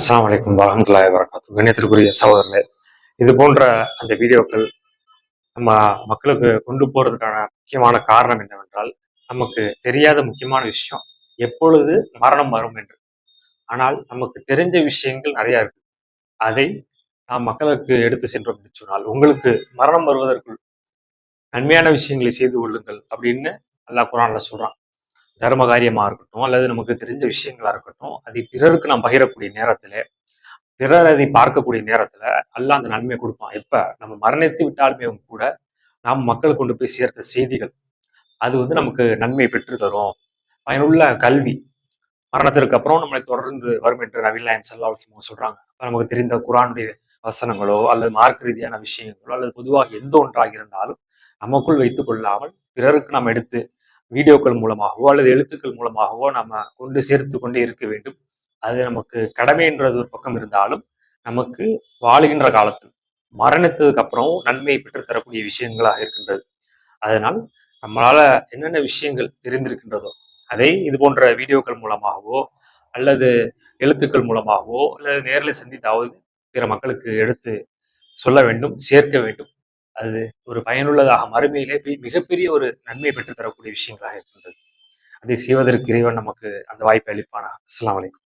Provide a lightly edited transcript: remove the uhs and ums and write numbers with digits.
அஸ்ஸலாமு அலைக்கும் வரஹ்மத்துல்லாஹி வபரகாத்துஹு. கண்ணியத்திற்குரிய சகோதரர்களே, இது போன்ற அந்த வீடியோக்கள் நம்ம மக்களுக்கு கொண்டு போறதுக்கான முக்கியமான காரணம் என்னவென்றால், நமக்கு தெரியாத முக்கியமான விஷயம் எப்பொழுது மரணம் வரும் என்று. ஆனால் நமக்கு தெரிஞ்ச விஷயங்கள் நிறைய இருக்கு. அதை நாம் மக்களுக்கு எடுத்து சென்றோம் என்று சொன்னால், உங்களுக்கு மரணம் வருவதற்குள் நன்மையான விஷயங்களை செய்து கொள்ளுங்கள் அப்படின்னு அல்லாஹ் குர்ஆன்ல சொல்றான். தர்ம காரியமா இருக்கட்டும், அல்லது நமக்கு தெரிஞ்ச விஷயங்களா இருக்கட்டும், அதை பிறருக்கு நாம் பகிரக்கூடிய நேரத்திலே பிறர் அதை பார்க்கக்கூடிய நேரத்துல அல்லாஹ் அந்த நன்மையை கொடுப்பான். எப்ப நம்ம மரணித்து விட்டாலுமே கூட நாம் மக்களுக்கு கொண்டு போய் சேர்த்த செய்திகள் அது நமக்கு நன்மையை பெற்று தரும். பயனுள்ள கல்வி மரணத்திற்கு அப்புறம் நம்மளை தொடர்ந்து வரும் என்று நபிகள் நாயகம் ஸல்லல்லாஹு அலைஹி வஸல்லம் சொல்றாங்க. அப்ப நமக்கு தெரிந்த குர்ஆனுடைய வசனங்களோ அல்லது மார்க்க ரீதியான விஷயங்களோ அல்லது பொதுவாக எந்த ஒன்றாக இருந்தாலும் நமக்குள் வைத்துக் கொள்ளாமல் பிறருக்கு நாம் எடுத்து வீடியோக்கள் மூலமாகவோ அல்லது எழுத்துக்கள் மூலமாகவோ நம்ம கொண்டு சேர்த்து கொண்டே இருக்க வேண்டும். அது நமக்கு கடமைன்றது ஒரு பக்கம் இருந்தாலும் நமக்கு வாழுகின்ற காலத்தில் மரணத்துக்கு அப்புறம் நன்மையை பெற்றுத் தரக்கூடிய விஷயங்களாக இருக்கின்றது. அதனால் நம்மளால என்னென்ன விஷயங்கள் தெரிந்திருக்கின்றதோ அதை இது போன்ற வீடியோக்கள் மூலமாகவோ அல்லது எழுத்துக்கள் மூலமாகவோ அல்லது நேரில் சந்தித்தாவது பிற மக்களுக்கு எடுத்து சொல்ல வேண்டும், சேர்க்க வேண்டும். அது ஒரு பயனுள்ளதாக மறுமையிலே மிகப்பெரிய ஒரு நன்மை பெற்றுத் தரக்கூடிய விஷயங்களாக இருக்கின்றது. அதை செய்வதற்கு இறைவன் நமக்கு அந்த வாய்ப்பை அளிப்பானாக. அஸ்ஸலாமு அலைக்கும்.